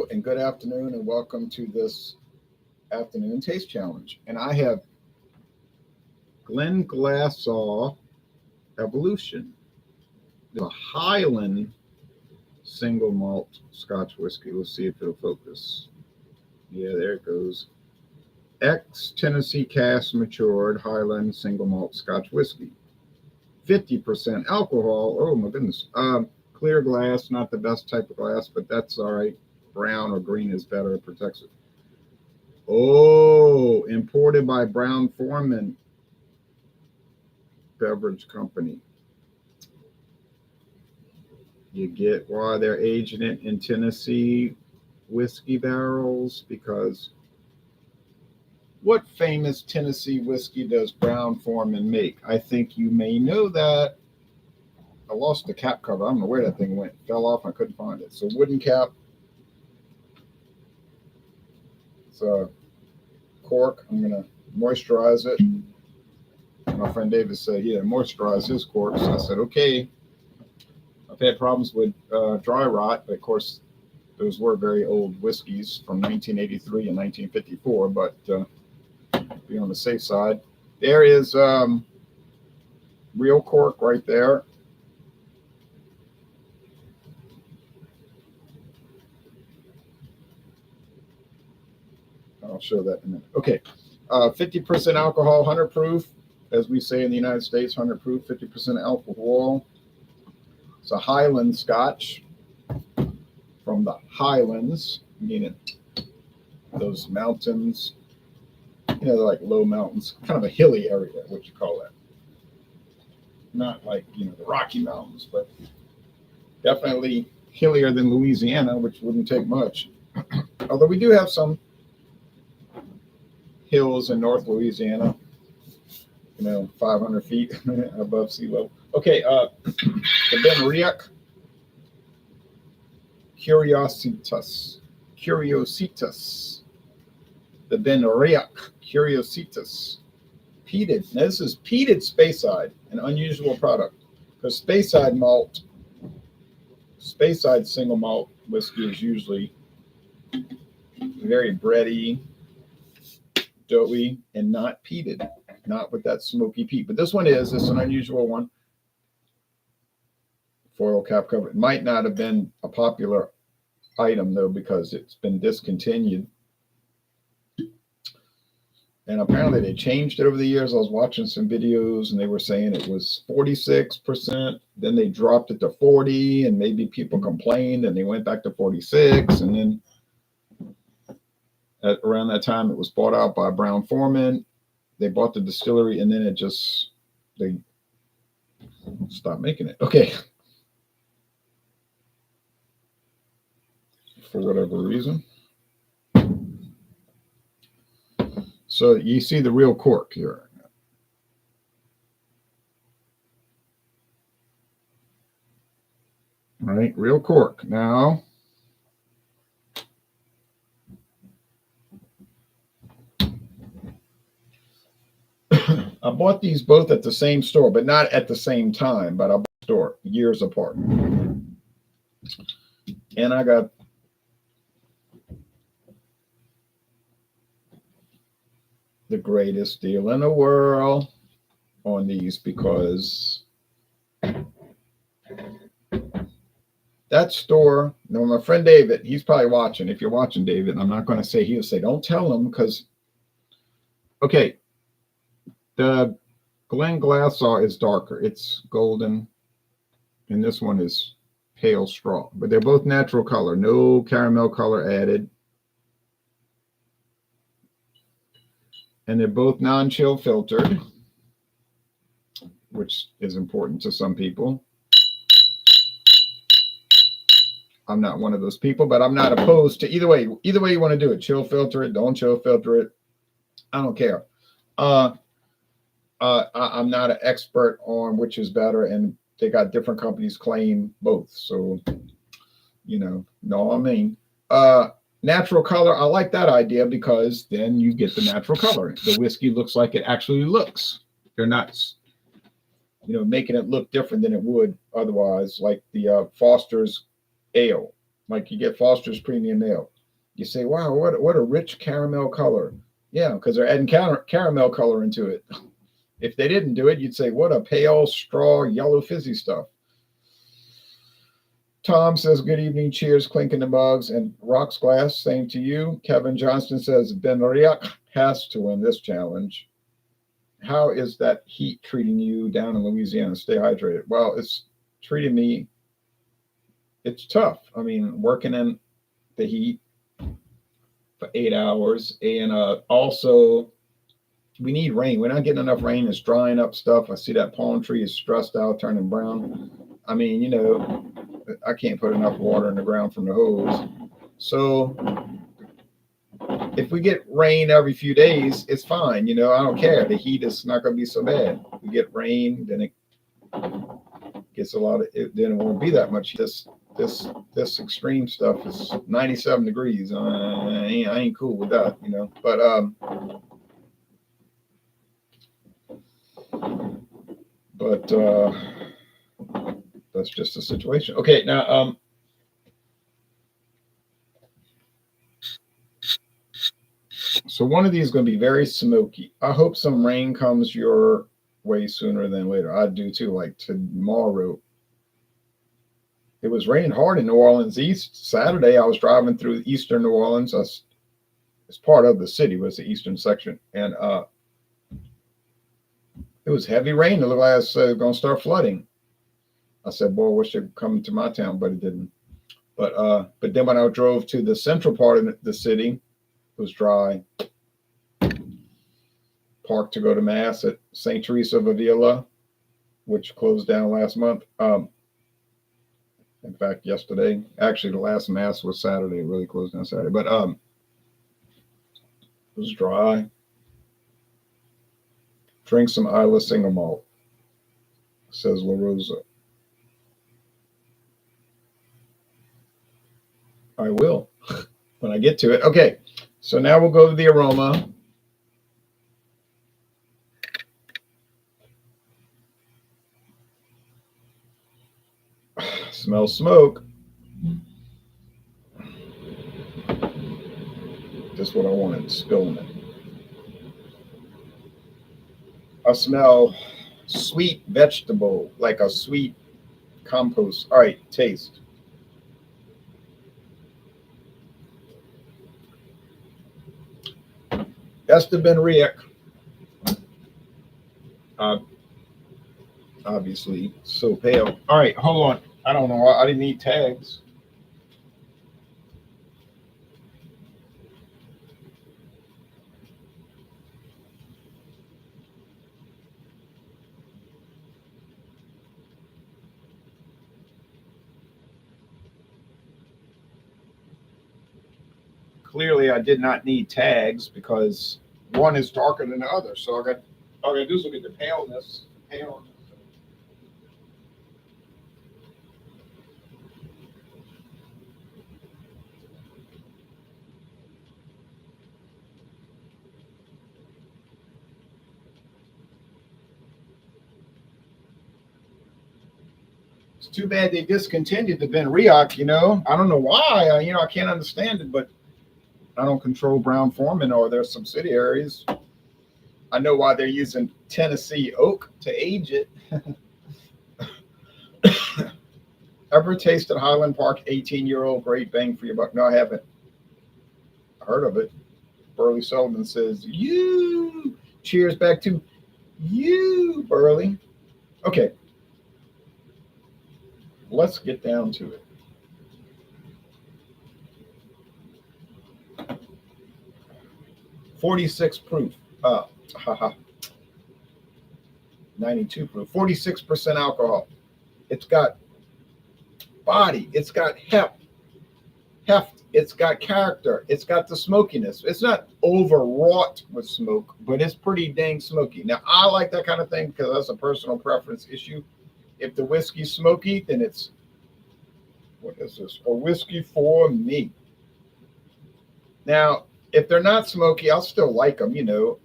and good afternoon, and welcome to this afternoon taste challenge. And I have Glenglassaugh Evolution, the Highland single malt Scotch whiskey. Let's see if it'll focus. Yeah, there it goes. Tennessee cask matured Highland single malt Scotch whiskey. 50% alcohol. Oh my goodness. Clear glass, not the best type of glass, but that's all right. Brown or green is better. It protects it. Oh, imported by Brown-Forman Beverage Company. You get why they're aging it in Tennessee whiskey barrels, because what famous Tennessee whiskey does Brown-Forman make? I think you may know that. I lost the cap cover. I don't know where that thing went. It fell off. I couldn't find it. So wooden cap. It's a cork. I'm going to moisturize it. My friend David said, yeah, moisturize his corks. I said, okay. I've had problems with dry rot, but of course, those were very old whiskeys from 1983 and 1954, but be on the safe side. There is real cork right there. I'll show that in a minute. Okay, 50% alcohol, 100 proof, as we say in the United States, 100 proof, 50% alcohol. It's a Highland Scotch from the Highlands, meaning those mountains, they're like low mountains, kind of a hilly area, what you call that. Not like, the Rocky Mountains, but definitely hillier than Louisiana, which wouldn't take much. Although we do have some hills in North Louisiana, 500 feet above sea level. Okay, the Benriach Curiositas. The Benriach Curiositas. Peated. Now, this is peated Speyside, an unusual product, because Speyside single malt whiskey is usually very bready, doughy, and not peated, not with that smoky peat. But this one is. It's an unusual one. Foil cap cover. It might not have been a popular item, though, because it's been discontinued. And apparently they changed it over the years. I was watching some videos and they were saying it was 46%. Then they dropped it to 40, and maybe people complained and they went back to 46. And then around that time, it was bought out by Brown-Forman. They bought the distillery, and then they stopped making it. Okay. For whatever reason. So you see the real cork here. All right, real cork. Now, I bought these both at the same store, but not at the same time, but I bought the store years apart. And I got the greatest deal in the world on these, because that store, my friend David, he's probably watching. If you're watching, David, I'm not going to say, he'll say, don't tell him, because, okay, the Glenglassaugh is darker. It's golden, and this one is pale straw, but they're both natural color, no caramel color added. And they're both non-chill filtered, which is important to some people. I'm not one of those people, but I'm not opposed to either way. Either way you want to do it, chill filter it, don't chill filter it. I don't care. I'm not an expert on which is better, and they got different companies claim both. So, no, I mean, natural color, I like that idea, because then you get the natural color. The whiskey looks like it actually looks. They're not, making it look different than it would otherwise, like the Foster's Ale. Like you get Foster's Premium Ale. You say, wow, what a rich caramel color. Yeah, because they're adding caramel color into it. If they didn't do it, you'd say, what a pale straw yellow fizzy stuff. Tom says, good evening, cheers, clinking the mugs, and rocks glass, same to you. Kevin Johnston says, Benriach has to win this challenge. How is that heat treating you down in Louisiana? Stay hydrated. Well, it's treating me, it's tough. I mean, working in the heat for 8 hours, and also we need rain. We're not getting enough rain. It's drying up stuff. I see that palm tree is stressed out, turning brown. I mean, you know, I can't put enough water in the ground from the hose. So if we get rain every few days, it's fine. You know, I don't care. The heat is not going to be so bad. We get rain, then it gets a lot of it, then it won't be that much. This extreme stuff is 97 degrees. I ain't cool with that, you know. But that's just the situation. Okay, now so one of these is going to be very smoky. I hope some rain comes your way sooner than later. I do too. Like tomorrow, it was raining hard in New Orleans East. Saturday, I was driving through eastern New Orleans. It's part of the city, was the eastern section, and it was heavy rain. It looked like it was going to start flooding. I said, boy, I wish it come to my town, but it didn't. But then when I drove to the central part of the city, it was dry. Parked to go to Mass at St. Teresa of Avila, which closed down last month. In fact, yesterday, actually the last Mass was Saturday. It really closed down Saturday. But it was dry. Drink some Isla single malt, says La Rosa. I will when I get to it. Okay, so now we'll go to the aroma. Smell smoke. Just what I wanted, spilling it. I smell sweet vegetable, like a sweet compost. All right, taste. That's the Benriach. Obviously, so pale. All right, hold on. I don't know. I didn't need tags. Clearly, I did not need tags because one is darker than the other. So all I gotta do is look at the paleness. It's too bad they discontinued the Benriach. You know, I don't know why. I can't understand it, but I don't control Brown Forman or their subsidiaries. I know why they're using Tennessee oak to age it. Ever tasted Highland Park 18-year-old great bang for your buck? No, I haven't heard of it. Burley Sullivan says, you. Cheers back to you, Burley. Okay. Let's get down to it. .46 proof. 92 proof. 46% alcohol. It's got body. It's got heft. It's got character. It's got the smokiness. It's not overwrought with smoke, but it's pretty dang smoky. Now, I like that kind of thing because that's a personal preference issue. If the whiskey's smoky, then it's, what is this? A whiskey for me. Now, if they're not smoky, I'll still like them,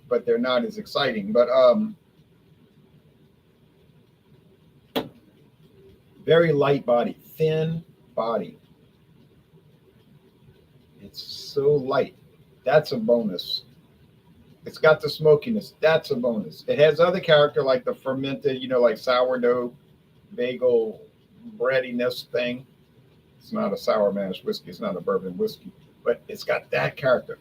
but they're not as exciting. But very light body, thin body. It's so light. That's a bonus. It's got the smokiness. That's a bonus. It has other character like the fermented, like sourdough, bagel, breadiness thing. It's not a sour mash whiskey. It's not a bourbon whiskey, but it's got that character.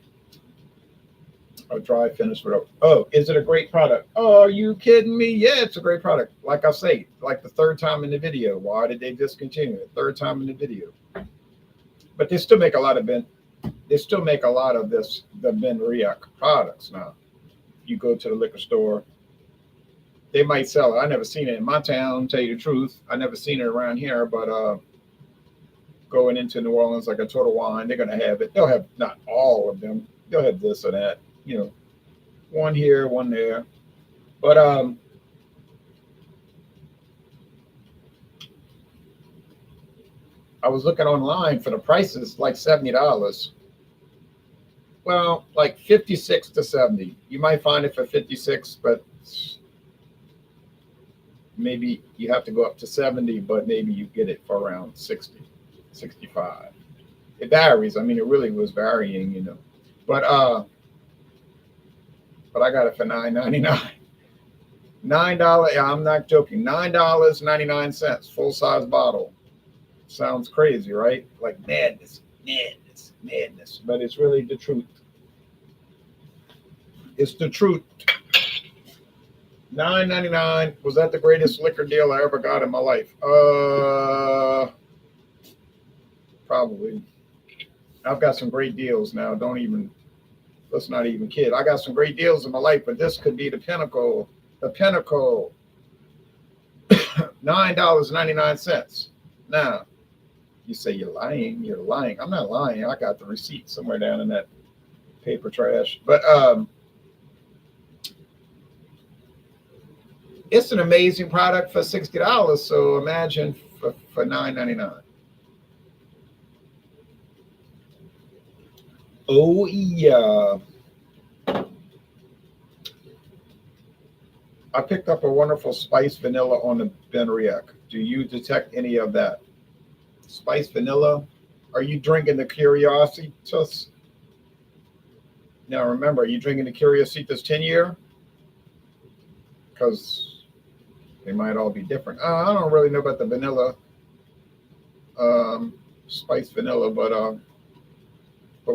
A dry finish with is it a great product? Oh, are you kidding me? Yeah, it's a great product. Like I say, like the third time in the video. Why did they discontinue it? Third time in the video. But they still make a lot of the Benriach products now. You go to the liquor store, they might sell it. I never seen it in my town, tell you the truth. I never seen it around here, but going into New Orleans, like a Total Wine, they're gonna have it. They'll have not all of them. They'll have this or that, one here, one there. But I was looking online for the prices, like $70. Well, like 56 to 70. You might find it for 56, but maybe you have to go up to 70, but maybe you get it for around 60, 65. It varies. I mean, it really was varying, But I got it for $9.99. $9. Yeah, I'm not joking. $9.99, full size bottle. Sounds crazy, right? Like madness. But it's really the truth. It's the truth. $9.99. Was that the greatest liquor deal I ever got in my life? Probably. I've got some great deals now. Let's not even kid. I got some great deals in my life, but this could be the pinnacle. The pinnacle. $9.99. Now, you say you're lying. You're lying. I'm not lying. I got the receipt somewhere down in that paper trash. But it's an amazing product for $60. So imagine for $9.99. Oh yeah. I picked up a wonderful spice vanilla on the Benriach. Do you detect any of that? Spice vanilla? Are you drinking the Curiositas? Now remember, are you drinking the Curiositas 10-year? Because they might all be different. I don't really know about the vanilla, spice vanilla, but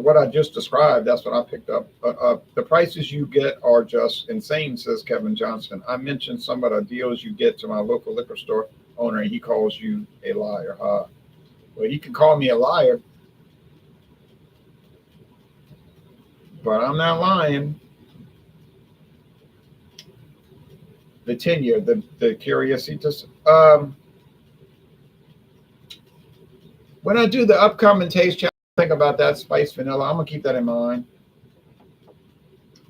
what I just described, that's what I picked up. The prices you get are just insane, says Kevin Johnston. I mentioned some of the deals you get to my local liquor store owner, and he calls you a liar. Well, he can call me a liar, but I'm not lying. The 10-year, the Curiositas. When I do the upcoming taste challenge, think about that spice vanilla. I'm gonna keep that in mind.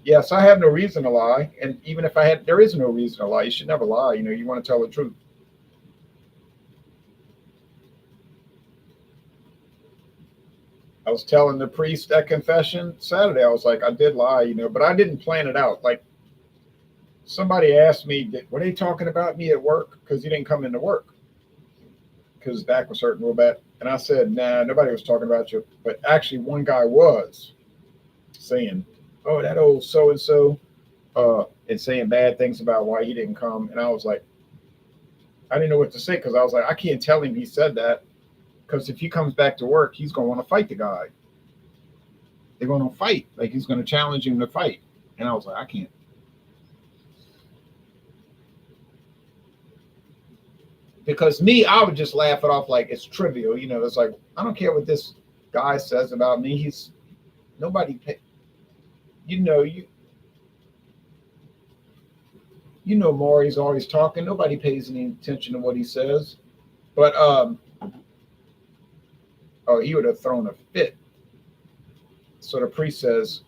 Yes, I have no reason to lie, and even if I had, there is no reason to lie. You should never lie. You want to tell the truth. I was telling the priest at confession Saturday, I was like, I did lie, but I didn't plan it out. Like somebody asked me, were they talking about me at work? Because he didn't come into work because his back was hurting real bad. And I said, nah, nobody was talking about you. But actually one guy was saying, oh, that old so-and-so, and saying bad things about why he didn't come. And I was like, I didn't know what to say because I was like, I can't tell him he said that. Because if he comes back to work, he's going to want to fight the guy. They're going to fight. Like he's going to challenge him to fight. And I was like, I can't. Because me, I would just laugh it off like it's trivial. It's like, I don't care what this guy says about me. Nobody, Maury's always talking. Nobody pays any attention to what he says. But, he would have thrown a fit. So the priest says,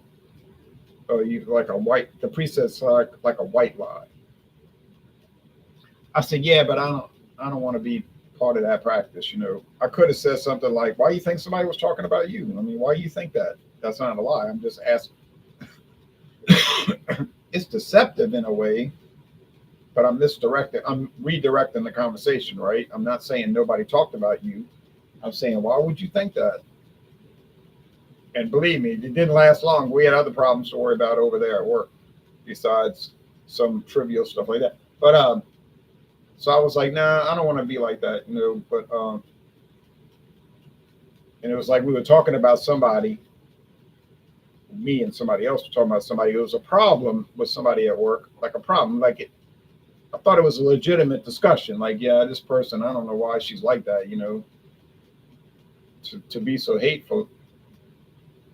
the priest says like a white lie. I said, yeah, but I don't want to be part of that practice. I could have said something like, why do you think somebody was talking about you? I mean, why do you think that? That's not a lie. I'm just asking. It's deceptive in a way, but I'm redirecting the conversation, right? I'm not saying nobody talked about you. I'm saying, why would you think that? And believe me, it didn't last long. We had other problems to worry about over there at work, besides some trivial stuff like that. But so I was like, nah, I don't want to be like that, you know. But and it was like we were talking about somebody, me and somebody else were talking about somebody who was a problem with somebody at work, like a problem, like it. I thought it was a legitimate discussion. Like, yeah, this person, I don't know why she's like that, you know, to be so hateful.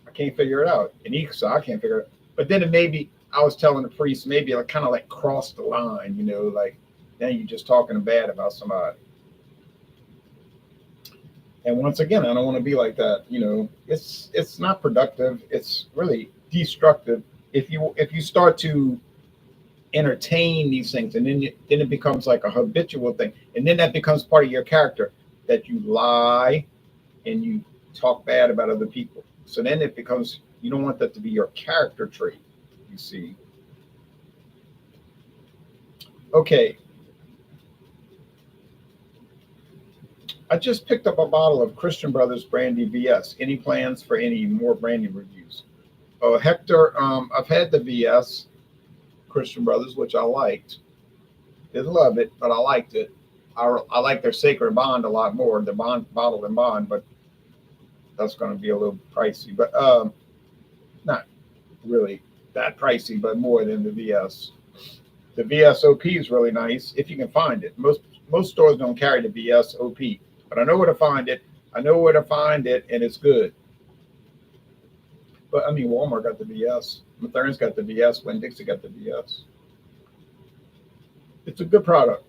I can't figure it out. And he said, I can't figure it out. But then it maybe, I was telling the priest, maybe I kind of like crossed the line, you know, like then you're just talking bad about somebody. And once again, I don't want to be like that. You know, it's not productive. It's really destructive. If you start to entertain these things, and then it becomes like a habitual thing, and then that becomes part of your character, that you lie and you talk bad about other people. So then it becomes, you don't want that to be your character trait. You see. Okay. I just picked up a bottle of Christian Brothers Brandy VS. Any plans for any more brandy reviews? Oh, Hector, I've had the VS Christian Brothers, which I liked. Didn't love it, but I liked it. I like their Sacred Bond a lot more, the bottled and bond, but that's going to be a little pricey. But not really that pricey, but more than the VS. The VSOP is really nice if you can find it. Most stores don't carry the VSOP, but I know where to find it. I know where to find it, and it's good. But I mean, Walmart got the VS. Mathern's got the VS. Winn-Dixie got the VS. It's a good product.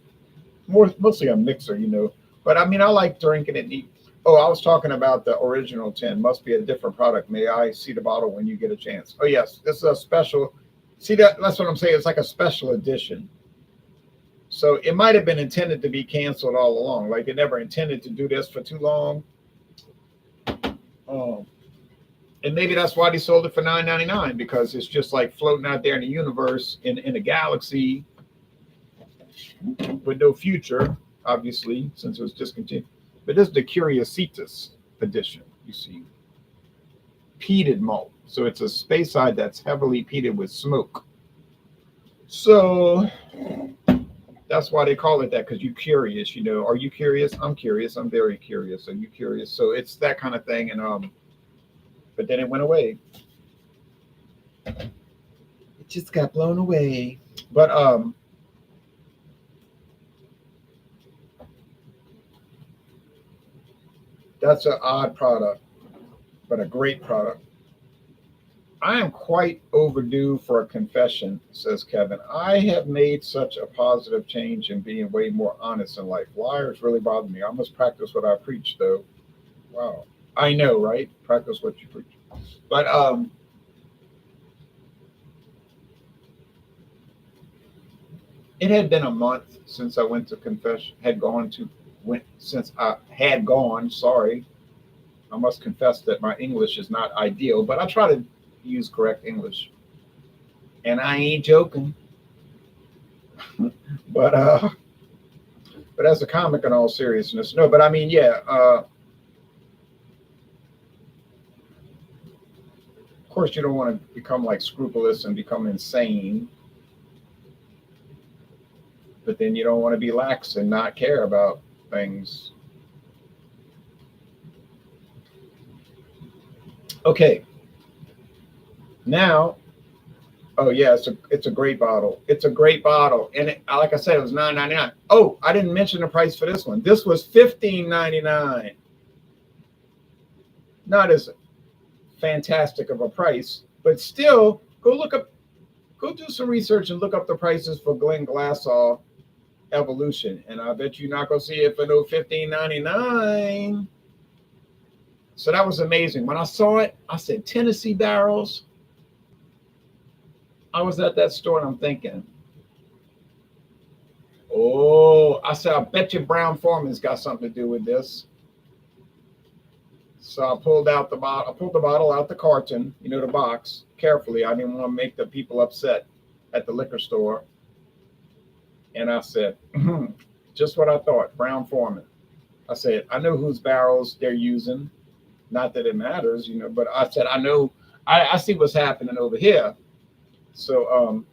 Mostly a mixer, you know. But I mean, I like drinking it neat. Oh, I was talking about the original 10. Must be a different product. May I see the bottle when you get a chance? Oh, yes. This is a special. See, that's what I'm saying. It's like a special edition. So it might have been intended to be canceled all along. Like it never intended to do this for too long. And maybe that's why they sold it for $9.99, because it's just like floating out there in the universe, in a galaxy with no future, obviously, since it was discontinued. But this is the Curiositas edition, you see. Peated malt. So it's a Speyside that's heavily peated with smoke. So that's why they call it that, because you're curious, you know. Are you curious? I'm curious. I'm very curious. Are you curious? So it's that kind of thing. And but then it went away. It just got blown away. But that's an odd product, but a great product. I am quite overdue for a confession, says Kevin. I have made such a positive change in being way more honest in life. Liars really bother me. I must practice what I preach, though. Wow. I know, right? Practice what you preach. But it had been a month since I went to confession, since I had gone, sorry. I must confess that my English is not ideal, but I try to use correct English. And I ain't joking. but as a comic, in all seriousness, no, but I mean, yeah, of course you don't want to become like scrupulous and become insane, but then you don't want to be lax and not care about things. Okay. Now, oh yeah, it's a great bottle. It's a great bottle, and like I said, it was $9.99. Oh, I didn't mention the price for this one. This was $15.99. Not as fantastic of a price, but still, go do some research and look up the prices for Glenglassaugh Evolution, and I bet you're not gonna see it for no $15.99. So that was amazing. When I saw it, I said Tennessee barrels. I was at that store and I'm thinking, oh, I said, I bet you Brown Forman's got something to do with this. So I pulled out the bottle. I pulled the bottle out the carton, you know, the box, carefully. I didn't want to make the people upset at the liquor store. And I said, just what I thought, Brown Forman. I said, I know whose barrels they're using. Not that it matters, but I said, I know, I see what's happening over here. So,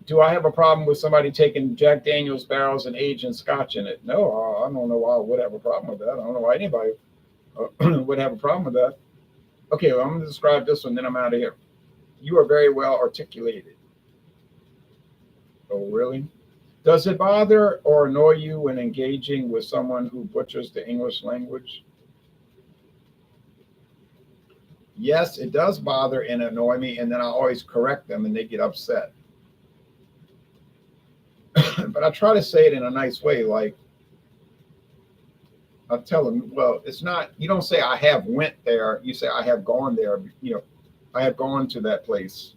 do I have a problem with somebody taking Jack Daniel's barrels and aging scotch in it? No, I don't know why I would have a problem with that. I don't know why anybody would have a problem with that. Okay, well, I'm going to describe this one, then I'm out of here. You are very well articulated. Oh, really? Does it bother or annoy you when engaging with someone who butchers the English language? Yes, it does bother and annoy me, and then I always correct them and they get upset. But I try to say it in a nice way, like I tell them, well, it's not, you don't say I have went there, you say I have gone there, I have gone to that place.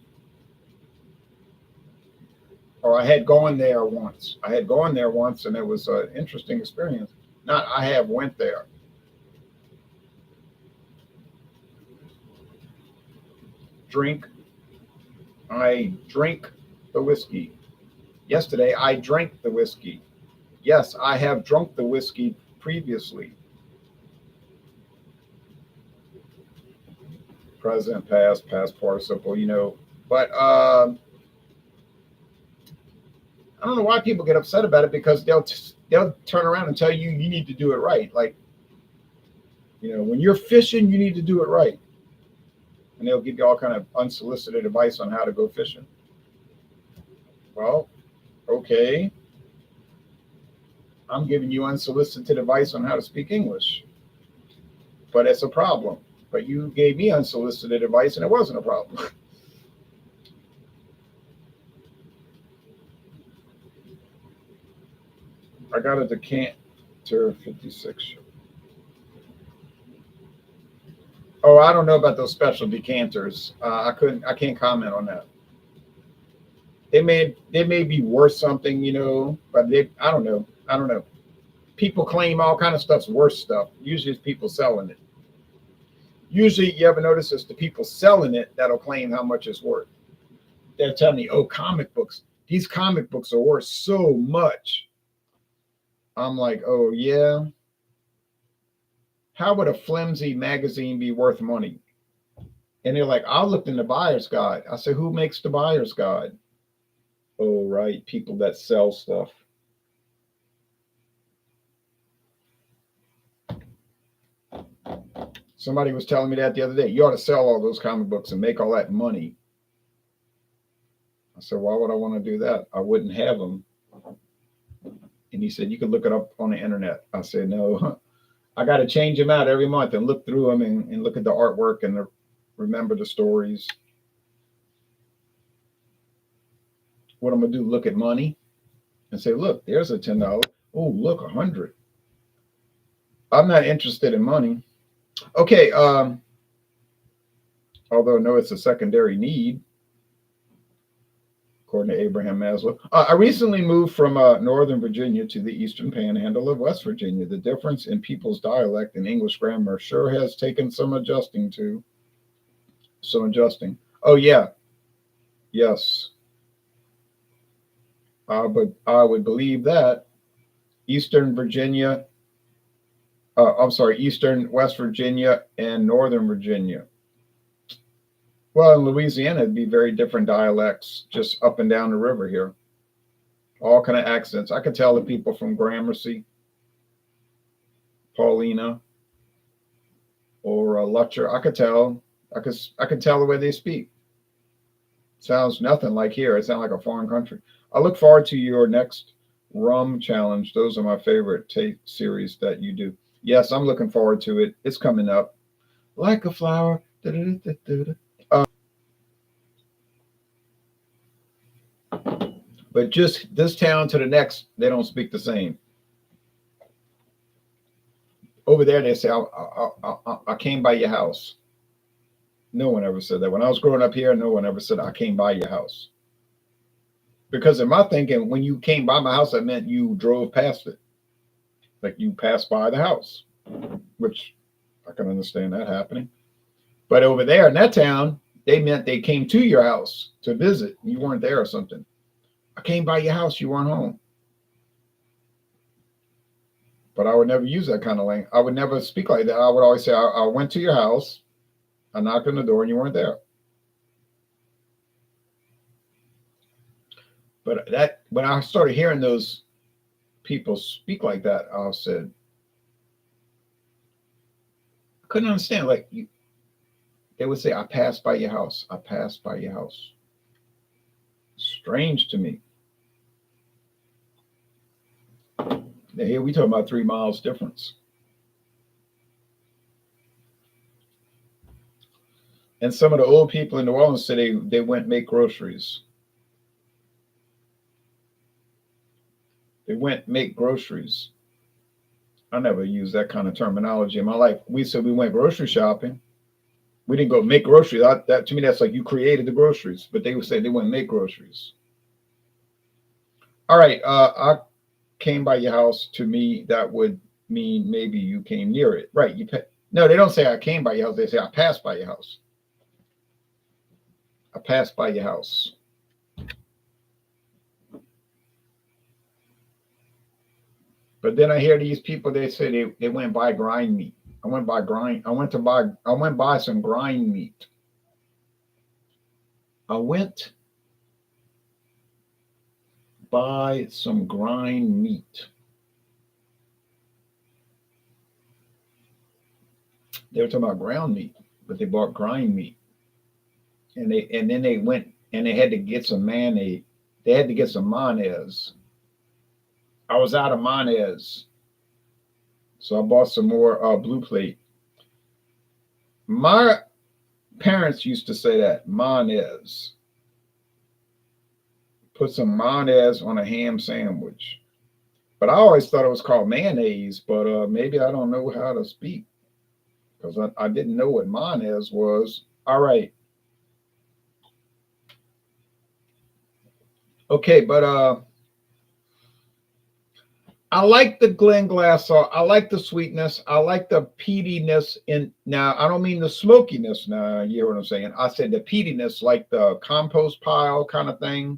Or I had gone there once. I had gone there once and it was an interesting experience. Not I have went there. Drink. I drink the whiskey. Yesterday, I drank the whiskey. Yes, I have drunk the whiskey previously. Present, past participle, But I don't know why people get upset about it, because they'll turn around and tell you need to do it right. Like, when you're fishing, you need to do it right. And they'll give you all kind of unsolicited advice on how to go fishing. Well, okay. I'm giving you unsolicited advice on how to speak English. But it's a problem. But you gave me unsolicited advice and it wasn't a problem. I got a decanter 56. Oh, I don't know about those special decanters. I can't comment on that. They may be worth something, but I don't know. People claim all kind of stuff's worth stuff. Usually it's people selling it. Usually, you ever notice it's the people selling it that'll claim how much it's worth. They're telling me, oh, comic books. These comic books are worth so much. I'm like, oh, yeah. How would a flimsy magazine be worth money? And they're like, I looked in the buyer's guide. I said, who makes the buyer's guide? Oh, right. People that sell stuff. Somebody was telling me that the other day. You ought to sell all those comic books and make all that money. I said, why would I want to do that? I wouldn't have them. And he said, you could look it up on the internet. I said, no, I got to change them out every month and look through them and look at the artwork and remember the stories. What I'm going to do, look at money and say, look, there's a $10. Oh, look, 100. I'm not interested in money. Okay. Although no, it's a secondary need, according to Abraham Maslow. I recently moved from Northern Virginia to the Eastern Panhandle of West Virginia. The difference in people's dialect and English grammar sure has taken some adjusting to. Oh, yeah. Yes. But I would believe that. Eastern West Virginia and Northern Virginia. Well, in Louisiana, it'd be very different dialects just up and down the river here. All kind of accents. I could tell the people from Gramercy, Paulina, or Lutcher. I could tell the way they speak. Sounds nothing like here. It sounds like a foreign country. I look forward to your next rum challenge. Those are my favorite series that you do. Yes, I'm looking forward to it. It's coming up. Like a flower. But just this town to the next, they don't speak the same. Over there, they say, I came by your house. No one ever said that. When I was growing up here, no one ever said, I came by your house. Because in my thinking, when you came by my house, that meant you drove past it. Like you passed by the house, which I can understand that happening. But over there in that town, they meant they came to your house to visit. You weren't there or something. I came by your house. You weren't home. But I would never use that kind of language. I would never speak like that. I would always say, I went to your house, I knocked on the door, and you weren't there. But that when I started hearing those people speak like that, I said, I couldn't understand. Like they would say, I passed by your house. I passed by your house. Strange to me. Now here we talking about 3 miles difference. And some of the old people in New Orleans said they went make groceries. They went make groceries. I never used that kind of terminology in my life. We said we went grocery shopping. We didn't go make groceries. That to me, that's like you created the groceries. But they would say they went make groceries. All right. I came by your house. To me, that would mean maybe you came near it. Right. No, they don't say I came by your house. They say I passed by your house. I passed by your house. But then I hear these people, they say they went by grind meat. I went by some grind meat. I went by some grind meat. They were talking about ground meat, but they bought grind meat. And then they went and they had to get some mayonnaise. They had to get some mayonnaise. I was out of mayonnaise, so I bought some more Blue Plate. My parents used to say that, mayonnaise. Put some mayonnaise on a ham sandwich. But I always thought it was called mayonnaise, but maybe I don't know how to speak because I didn't know what mayonnaise was. All right. Okay, but I like the Glenglassaugh. I like the sweetness. I like the peatiness. Now, I don't mean the smokiness. Now, you hear what I'm saying? I said the peatiness, like the compost pile kind of thing,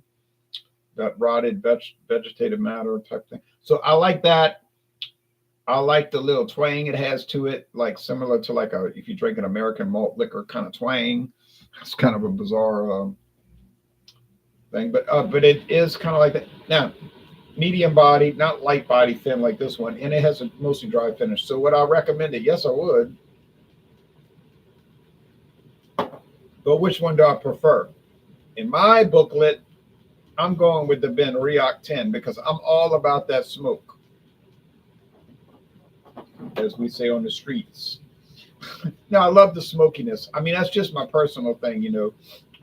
that rotted vegetative matter type thing. So I like that. I like the little twang it has to it, like similar to like if you drink an American malt liquor kind of twang. It's kind of a bizarre thing, but it is kind of like that. Now, medium body, not light body, thin like this one, and it has a mostly dry finish. So would I recommend it? Yes, I would. But which one do I prefer? In my booklet, I'm going with the Benriach 10 because I'm all about that smoke, as we say on the streets. Now, I love the smokiness. I mean, that's just my personal thing, you know.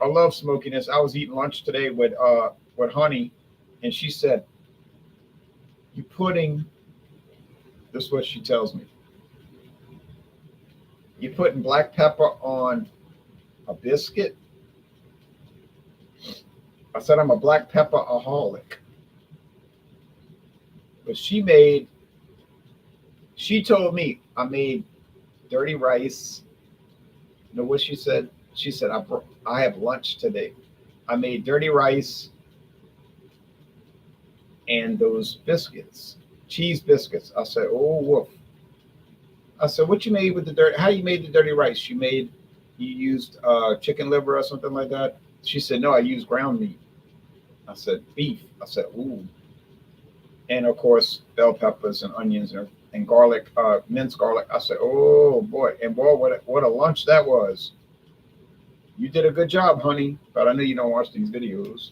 I love smokiness. I was eating lunch today with Honey, and she said, "You putting," this is what she tells me, "You putting black pepper on a biscuit?" I said, "I'm a black pepper-aholic." But she told me I made dirty rice. You know what she said? She said, I have lunch today. I made dirty rice and those biscuits, cheese biscuits. I said, oh, woof. I said, what you made with the dirty, how you made the dirty rice? You used chicken liver or something like that? She said, no, I used ground meat. I said, beef. I said, ooh. And of course, bell peppers and onions and garlic, minced garlic. I said, oh boy. And boy, what a lunch that was. You did a good job, honey. But I know you don't watch these videos.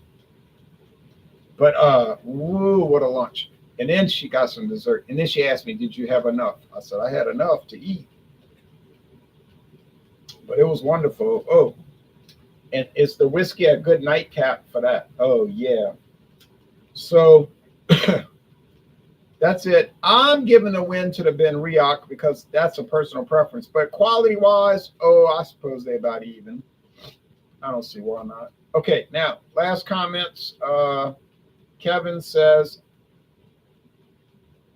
But woo, what a lunch. And then she got some dessert. And then she asked me, did you have enough? I said, I had enough to eat. But it was wonderful. Oh, and is the whiskey a good nightcap for that? Oh, yeah. So that's it. I'm giving the win to the Benriach because that's a personal preference. But quality-wise, oh, I suppose they're about even. I don't see why not. Okay, now, last comments. Kevin says,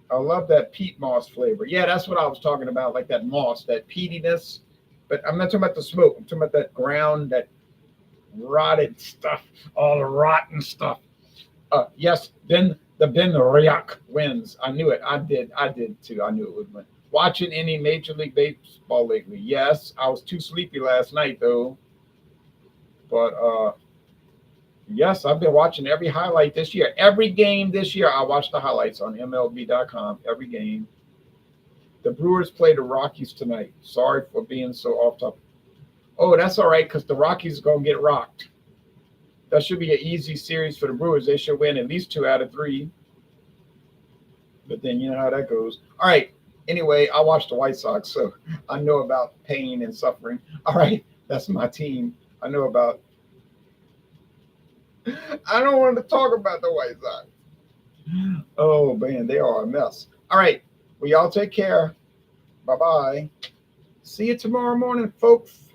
I love that peat moss flavor. Yeah, that's what I was talking about, like that moss, that peatiness. But I'm not talking about the smoke. I'm talking about that ground, that rotted stuff, all the rotten stuff. Yes, then The Benriach wins. I knew it. I did too. I knew it would win. Watching any Major League Baseball lately? Yes. I was too sleepy last night though. But yes, I've been watching every highlight this year. Every game this year, I watched the highlights on MLB.com. Every game. The Brewers play the Rockies tonight. Sorry for being so off topic. Oh, that's all right, because the Rockies are going to get rocked. That should be an easy series for the Brewers. They should win at least 2 out of 3. But then you know how that goes. All right. Anyway, I watched the White Sox, so I know about pain and suffering. All right. That's my team. I know about. I don't want to talk about the White Sox. Oh, man, they are a mess. All right. Well, y'all take care. Bye-bye. See you tomorrow morning, folks.